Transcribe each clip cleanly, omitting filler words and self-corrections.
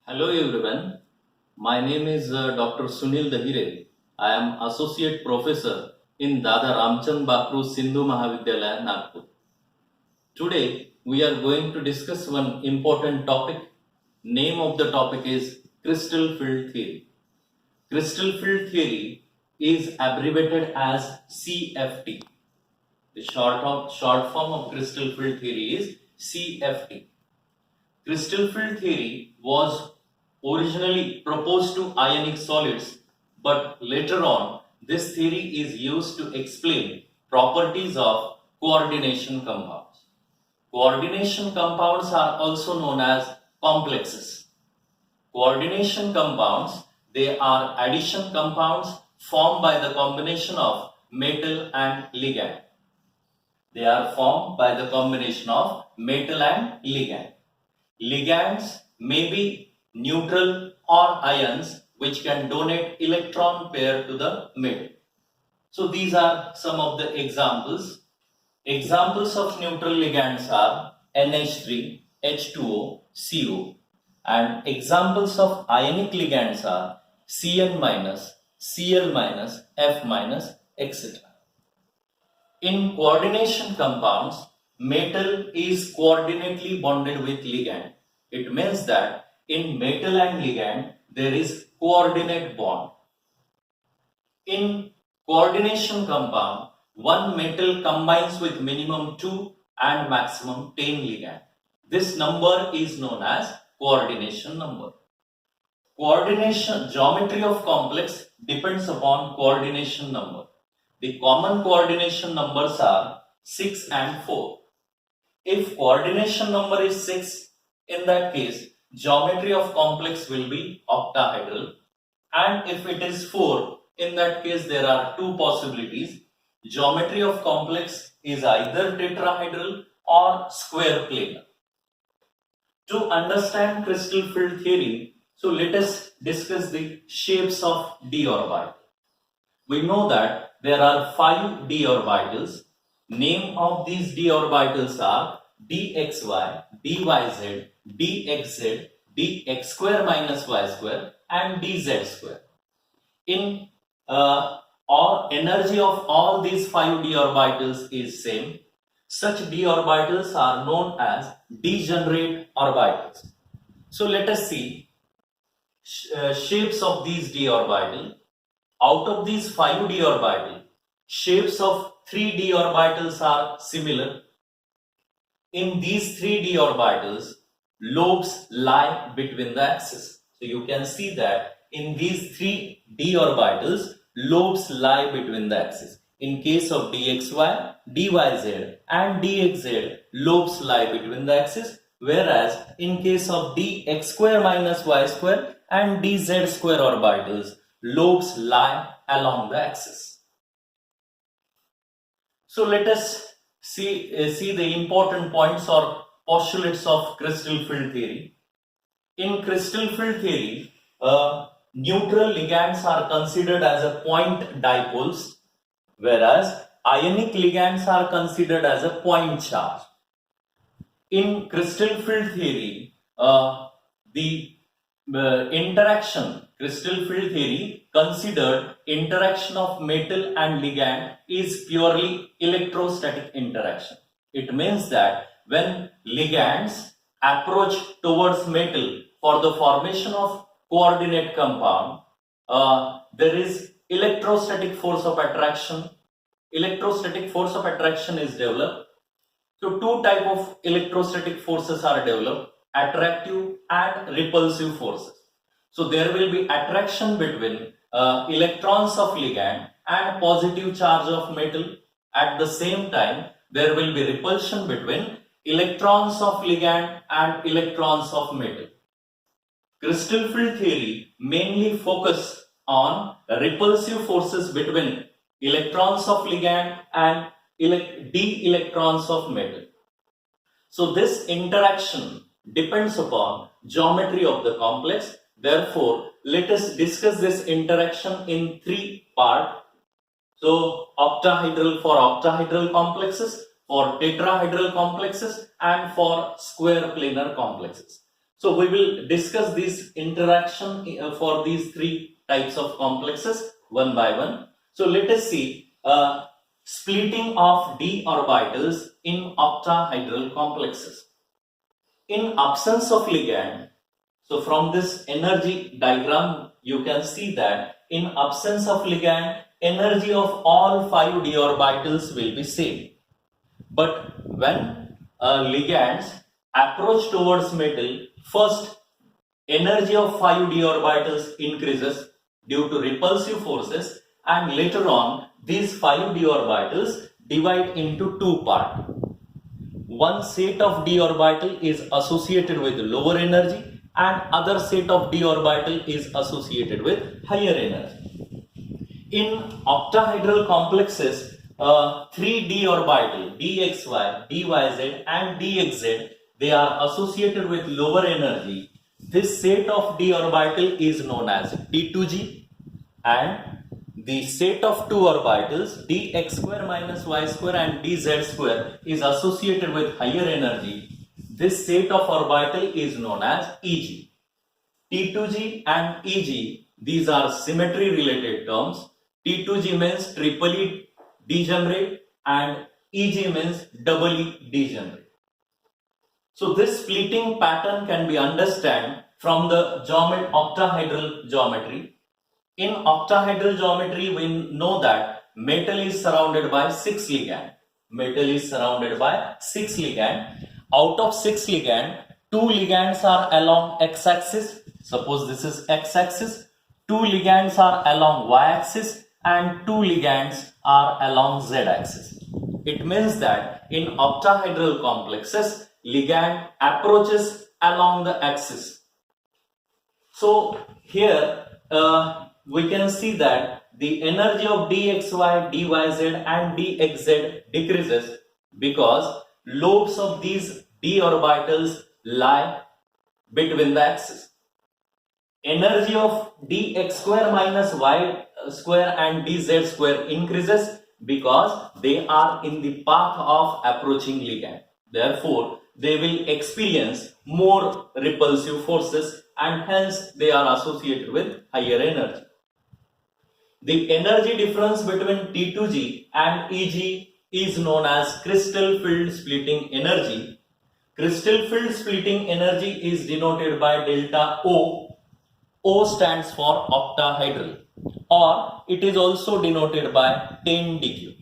Hello everyone, my name is Dr. Sunil Dahire. I am Associate Professor in Dada Ramchand Bakru Sindhu Mahavidyalaya, Nagpur. Today we are going to discuss one important topic. Name of the topic is crystal field theory. Crystal field theory is abbreviated as CFT. The short form of crystal field theory is CFT. Crystal field theory was originally proposed to ionic solids, but later on this theory is used to explain properties of coordination compounds. Coordination compounds are also known as complexes. Coordination compounds, they are addition compounds formed by the combination of metal and ligand. They are formed by the combination of metal and ligand. Ligands may be neutral or ions which can donate electron pair to the middle. So these are some of the examples. Examples of neutral ligands are NH3, H2O, CO, and examples of ionic ligands are Cn-, Cl-, F-, etc. In coordination compounds, metal is coordinately bonded with ligand. It means that in metal and ligand there is coordinate bond. In coordination compound, one metal combines with minimum 2 and maximum 10 ligand. This number is known as coordination number. Coordination geometry of complex depends upon coordination number. The common coordination numbers are 6 and 4. If coordination number is 6, in that case, geometry of complex will be octahedral. And if it is 4, in that case, there are two possibilities. Geometry of complex is either tetrahedral or square planar. To understand crystal field theory, so let us discuss the shapes of d orbital. We know that there are 5 d orbitals. Name of these d orbitals are dxy, dyz, dxz, dx square minus y square and dz square. In all energy of all these 5 d orbitals is same. Such d orbitals are known as degenerate orbitals. So let us see shapes of these d orbitals. Out of these 5d orbitals, shapes of 3d orbitals are similar. In these 3d orbitals, lobes lie between the axes. So you can see that in these 3d orbitals, lobes lie between the axes. In case of dxy, dyz and dxz, lobes lie between the axes, whereas in case of dx square minus y square and dz square orbitals, lobes lie along the axis. So let us see the important points or postulates of crystal field theory. In crystal field theory, neutral ligands are considered as a point dipoles, whereas ionic ligands are considered as a point charge. In crystal field theory, the crystal field theory considered interaction of metal and ligand is purely electrostatic interaction. It means that when ligands approach towards metal for the formation of coordinate compound, there is electrostatic force of attraction. Electrostatic force of attraction is developed. So two type of electrostatic forces are developed, attractive and repulsive forces. So there will be attraction between electrons of ligand and positive charge of metal. At the same time, there will be repulsion between electrons of ligand and electrons of metal. Crystal field theory mainly focus on repulsive forces between electrons of ligand and d electrons of metal. So this interaction depends upon geometry of the complex. Therefore, let us discuss this interaction in 3 parts. So octahedral for octahedral complexes, for tetrahedral complexes and for square planar complexes. So we will discuss this interaction for these three types of complexes one by one. So let us see splitting of d orbitals in octahedral complexes. In absence of ligand, so from this energy diagram you can see that in absence of ligand, energy of all 5 d orbitals will be same. But when ligands approach towards metal, first energy of 5 d orbitals increases due to repulsive forces, and later on these 5 d orbitals divide into two parts. One set of d orbital is associated with lower energy and other set of d orbital is associated with higher energy. In octahedral complexes, 3d orbital dxy, dyz and dxz, they are associated with lower energy. This set of d orbital is known as d2g, and the set of two orbitals dx square minus y square and dz square is associated with higher energy. This set of orbital is known as Eg. T2g and Eg, these are symmetry related terms. T2g means triply degenerate and Eg means doubly degenerate. So this splitting pattern can be understood from the octahedral geometry. In octahedral geometry, we know that metal is surrounded by 6 ligands. Metal is surrounded by 6 ligands. Out of 6 ligands, 2 ligands are along x-axis. Suppose this is x-axis. 2 ligands are along y-axis and 2 ligands are along z-axis. It means that in octahedral complexes, ligand approaches along the axis. So here we can see that the energy of dxy, dyz and dxz decreases because lobes of these d orbitals lie between the axis. Energy of dx square minus y square and dz square increases because they are in the path of approaching ligand. Therefore, they will experience more repulsive forces and hence they are associated with higher energy. The energy difference between T2G and Eg is known as crystal field splitting energy. Crystal field splitting energy is denoted by delta O. O stands for octahedral, or it is also denoted by 10 dq.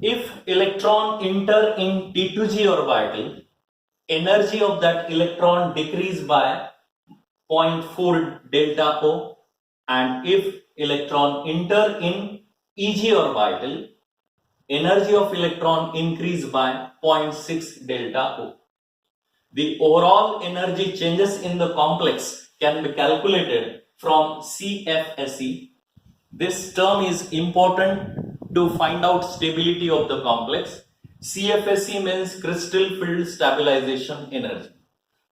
If electron enter in T2G orbital, energy of that electron decrease by 0.4 delta O, and if electron enter in Eg orbital, energy of electron increase by 0.6 delta O. The overall energy changes in the complex can be calculated from CFSE. This term is important to find out stability of the complex. CFSE means crystal field stabilization energy.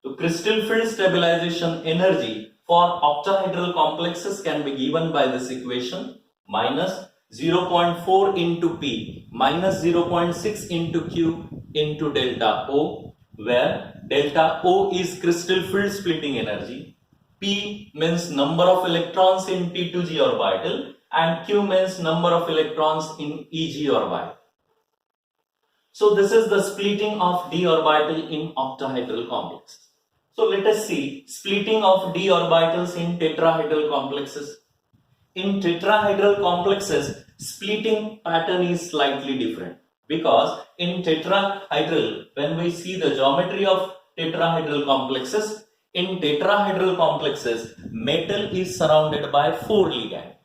So crystal field stabilization energy for octahedral complexes can be given by this equation: minus 0.4 into P minus 0.6 into Q into delta O, where delta O is crystal field splitting energy, P means number of electrons in T2G orbital, and Q means number of electrons in Eg orbital. So this is the splitting of d orbital in octahedral complexes. So let us see splitting of d orbitals in tetrahedral complexes. In tetrahedral complexes, splitting pattern is slightly different, because in tetrahedral, when we see the geometry of tetrahedral complexes, in tetrahedral complexes, metal is surrounded by 4 ligands.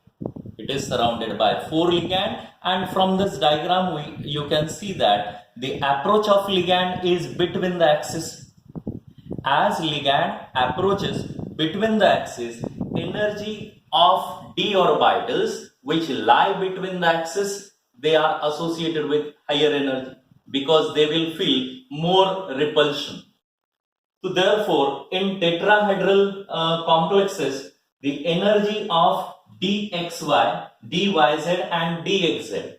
It is surrounded by 4 ligands, and from this diagram you can see that the approach of ligand is between the axis. As ligand approaches between the axis, energy of d orbitals which lie between the axis, they are associated with higher energy because they will feel more repulsion. So therefore, in tetrahedral complexes, the energy of dxy, dyz and dxz,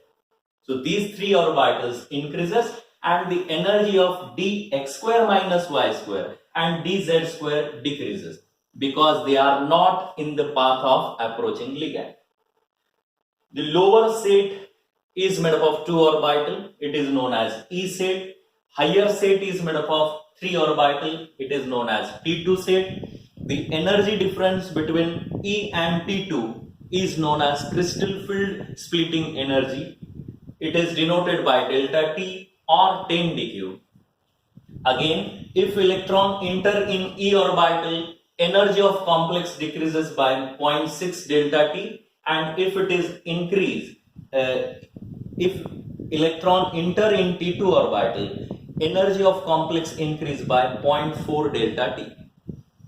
so these three orbitals increases, and the energy of dx square minus y square and dz square decreases because they are not in the path of approaching ligand. The lower set is made up of 2 orbital, it is known as E set. Higher set is made up of 3 orbital, it is known as T2 set. The energy difference between E and T2 is known as crystal field splitting energy. It is denoted by delta T or 10 dq. Again, if electron enter in E orbital, energy of complex decreases by 0.6 delta T, and if it is increased, if electron enter in T2 orbital, energy of complex increase by 0.4 delta T.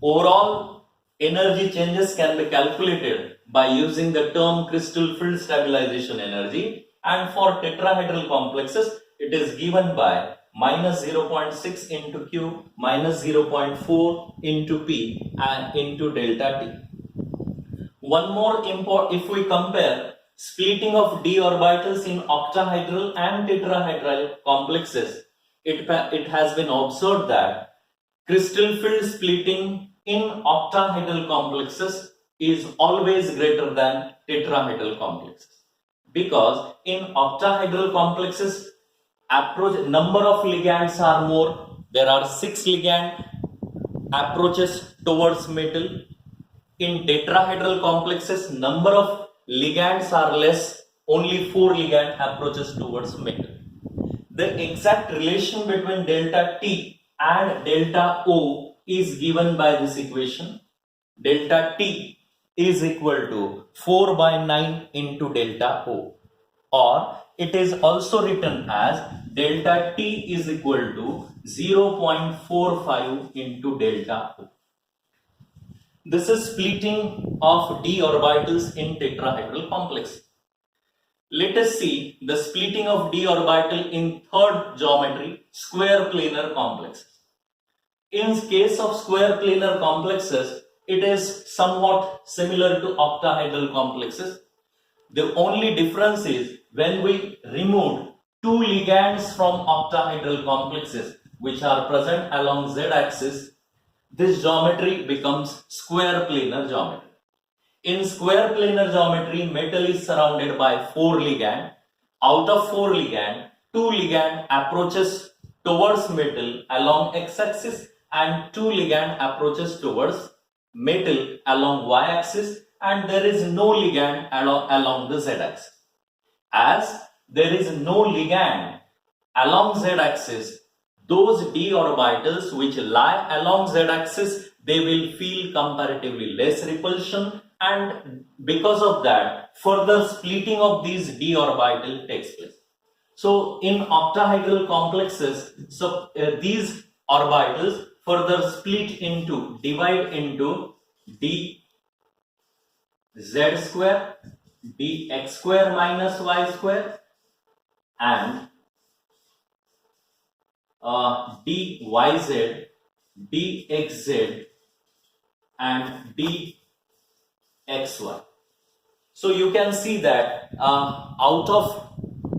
Overall, energy changes can be calculated by using the term crystal field stabilization energy, and for tetrahedral complexes, it is given by minus 0.6 into Q minus 0.4 into P and into delta T. One more important, if we compare splitting of d orbitals in octahedral and tetrahedral complexes, it has been observed that crystal field splitting in octahedral complexes is always greater than tetrahedral complexes, because in octahedral complexes number of ligands are more. There are 6 ligand approaches towards metal. In tetrahedral complexes, number of ligands are less, only 4 ligand approaches towards metal. The exact relation between delta T and delta O is given by this equation. Delta T is equal to 4 by 9 into delta O, or it is also written as delta T is equal to 0.45 into delta O. This is splitting of d orbitals in tetrahedral complex. Let us see the splitting of d orbital in third geometry, square planar complexes. In case of square planar complexes, it is somewhat similar to octahedral complexes. The only difference is when we remove 2 ligands from octahedral complexes which are present along z-axis, this geometry becomes square planar geometry. In square planar geometry, metal is surrounded by 4 ligand. Out of 4 ligand, 2 ligand approaches towards metal along x-axis and 2 ligand approaches towards metal along y-axis, and there is no ligand along the z-axis. As there is no ligand along z-axis, those d orbitals which lie along z-axis, they will feel comparatively less repulsion, and because of that, further splitting of these d orbital takes place. So in octahedral complexes, these orbitals further divide into d z square, dx square minus y square, and dyz, dxz, and dxy. So you can see that out of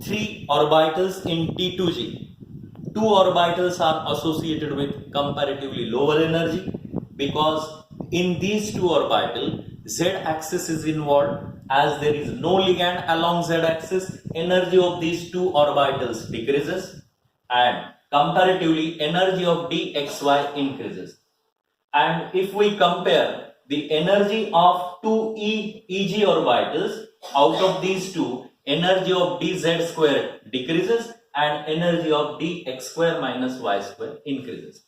3 orbitals in T2G, 2 orbitals are associated with comparatively lower energy, because in these 2 orbitals, z-axis is involved. As there is no ligand along z-axis, energy of these 2 orbitals decreases, and comparatively energy of dxy increases. And if we compare the energy of 2 EG orbitals, out of these 2, energy of dz square decreases and energy of dx square minus y square increases.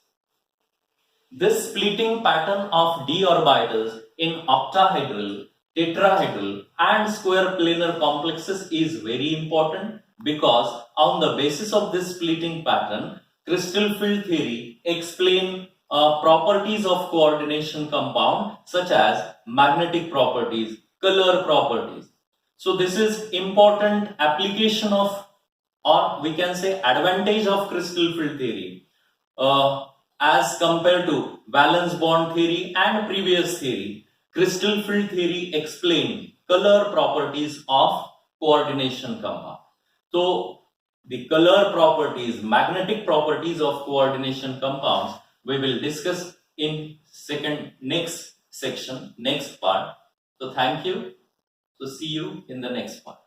This splitting pattern of d orbitals in octahedral, tetrahedral and square planar complexes is very important, because on the basis of this splitting pattern, crystal field theory explain properties of coordination compound such as magnetic properties, color properties. So this is important application of, or we can say advantage of crystal field theory as compared to valence bond theory and previous theory. Crystal field theory explain color properties of coordination compound. So the color properties, magnetic properties of coordination compounds we will discuss in next section, next part. So thank you. So see you in the next part.